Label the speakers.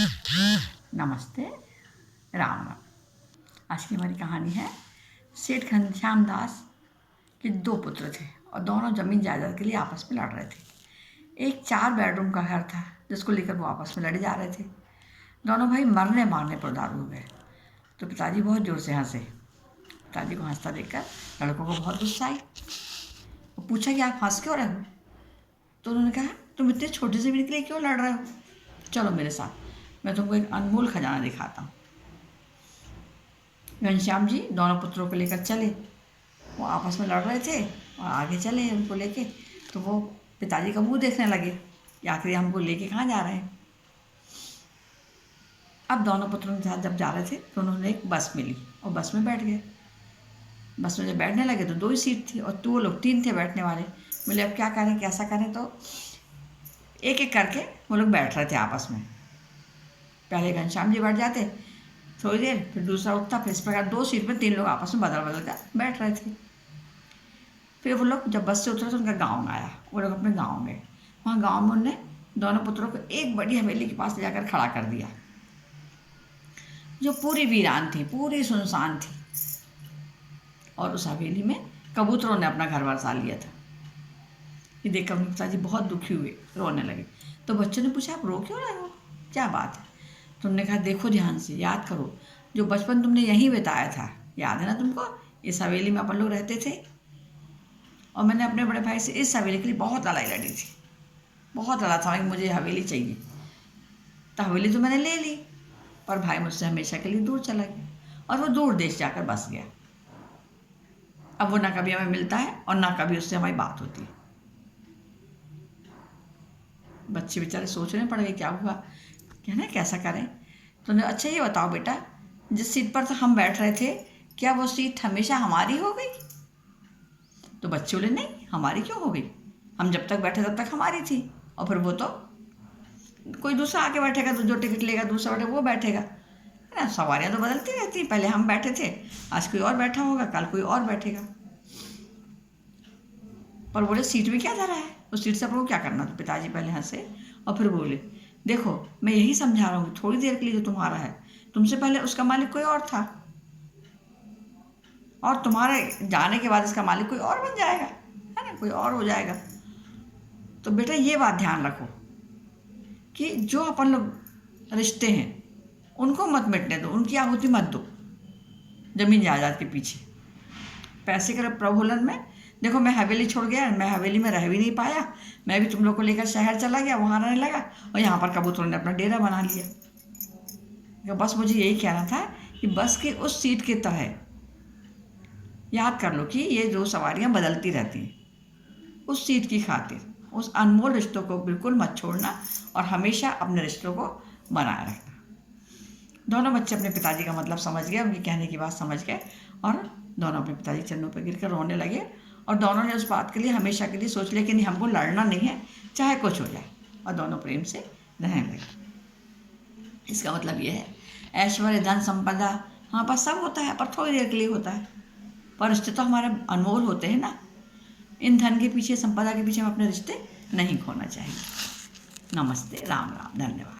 Speaker 1: नमस्ते, राम राम। आज की हमारी कहानी है सेठ घनश्याम दास के दो पुत्र थे और दोनों जमीन जायदाद के लिए आपस में लड़ रहे थे। एक 4 बेडरूम का घर था जिसको लेकर वो आपस में लड़े जा रहे थे। दोनों भाई मरने मारने पर उतारू हो गए तो पिताजी बहुत जोर से हंसे। पिताजी को हंसता देखकर लड़कों को बहुत गुस्सा आई। वो पूछा कि आप हंस क्यों रहे हो? तो उन्होंने कहा, तुम इतने छोटे से ज़मीन के लिए क्यों लड़ रहे हो? चलो मेरे साथ, मैं तुमको एक अनमोल खजाना दिखाता हूँ। घनश्याम जी दोनों पुत्रों को लेकर चले। वो आपस में लड़ रहे थे और आगे चले उनको लेके, तो वो पिताजी का मुंह देखने लगे कि आखिर हमको लेके कहाँ जा रहे हैं। अब दोनों पुत्रों के साथ जब जा रहे थे तो उन्होंने एक बस मिली और बस में बैठ गए। बस में जब बैठने लगे तो 2 ही सीट थी और 2 लोग 3 थे बैठने वाले। बोले अब क्या करें कैसा करें, तो एक एक करके वो लोग बैठ रहे थे आपस में। पहले घनश्याम जी बैठ जाते थोड़ी देर, फिर दूसरा उठता, फिर इस प्रकार 2 सीट में 3 लोग आपस में बदल बदल कर बैठ रहे थे। फिर वो लोग जब बस से उतरे तो उनका गाँव आया। वो लोग अपने गाँव गए। वहाँ गाँव में उन्होंने दोनों पुत्रों को एक बड़ी हवेली के पास ले जाकर खड़ा कर दिया जो पूरी वीरान थी, पूरी सुनसान थी। और उस हवेली में कबूतरों ने अपना घर बसा लिया था। ये देखकर उनके पिताजी बहुत दुखी हुए, रोने लगे। तो बच्चों ने पूछा, आप रो क्यों रहे हो, क्या बात है? तो उन्होंने कहा, देखो ध्यान से याद करो, जो बचपन तुमने यहीं बिताया था, याद है ना तुमको? इस हवेली में अपन लोग रहते थे और मैंने अपने बड़े भाई से इस हवेली के लिए बहुत लड़ाई लड़ी थी, बहुत लड़ा था कि मुझे हवेली चाहिए। तो हवेली तो मैंने ले ली, पर भाई मुझसे हमेशा के लिए दूर चला गया और वो दूर देश जाकर बस गया। अब वो ना कभी हमें मिलता है और ना कभी उससे हमारी बात होती है। बच्चे बेचारे सोचने पड़ गए क्या हुआ, क्या ना कैसा करें। तो उन्हें, अच्छा ये बताओ बेटा, जिस सीट पर तो हम बैठ रहे थे क्या वो सीट हमेशा हमारी हो गई? तो बच्चे बोले, नहीं हमारी क्यों हो गई, हम जब तक बैठे तब तक हमारी थी, और फिर वो तो कोई दूसरा आके बैठेगा तो जो टिकट लेगा दूसरा बैठेगा वो बैठेगा, है ना। सवारियाँ तो बदलती रहती हैं, पहले हम बैठे थे, आज कोई और बैठा होगा, कल कोई और बैठेगा। पर बोले सीट में क्या धरा है, उस सीट से अपन को क्या करना? तो पिताजी पहले हंसे और फिर बोले, देखो मैं यही समझा रहा हूँ, थोड़ी देर के लिए जो तुम्हारा है, तुमसे पहले उसका मालिक कोई और था और तुम्हारे जाने के बाद इसका मालिक कोई और बन जाएगा, है ना, कोई और हो जाएगा। तो बेटा ये बात ध्यान रखो कि जो अपन लोग रिश्ते हैं उनको मत मिटने दो, उनकी आहुति मत दो जमीन जायदाद के पीछे। पैसे के प्रभुलन में देखो, मैं हवेली छोड़ गया, मैं हवेली में रह भी नहीं पाया, मैं भी तुम लोग को लेकर शहर चला गया, वहाँ रहने लगा और यहाँ पर कबूतरों ने अपना डेरा बना लिया। तो बस मुझे यही कहना था कि बस की उस सीट की तरह याद कर लो कि ये जो सवारियाँ बदलती रहती हैं, उस सीट की खातिर उस अनमोल रिश्तों को बिल्कुल मत छोड़ना और हमेशा अपने रिश्तों को बनाए रखना। दोनों बच्चे अपने पिताजी का मतलब समझ गए, उनके कहने की बात समझ गए और दोनों अपने पिताजी चरणों पर गिरकर रोने लगे। और दोनों ने उस बात के लिए हमेशा के लिए सोच लिया कि नहीं, हमको लड़ना नहीं है, चाहे कुछ हो जाए, और दोनों प्रेम से रहने लगे। इसका मतलब ये है, ऐश्वर्य धन संपदा हाँ बस सब होता है, पर थोड़ी देर के लिए होता है, पर रिश्ते तो हमारे अनमोल होते हैं ना। इन धन के पीछे, संपदा के पीछे हम अपने रिश्ते नहीं खोना चाहिए। नमस्ते, राम राम, धन्यवाद।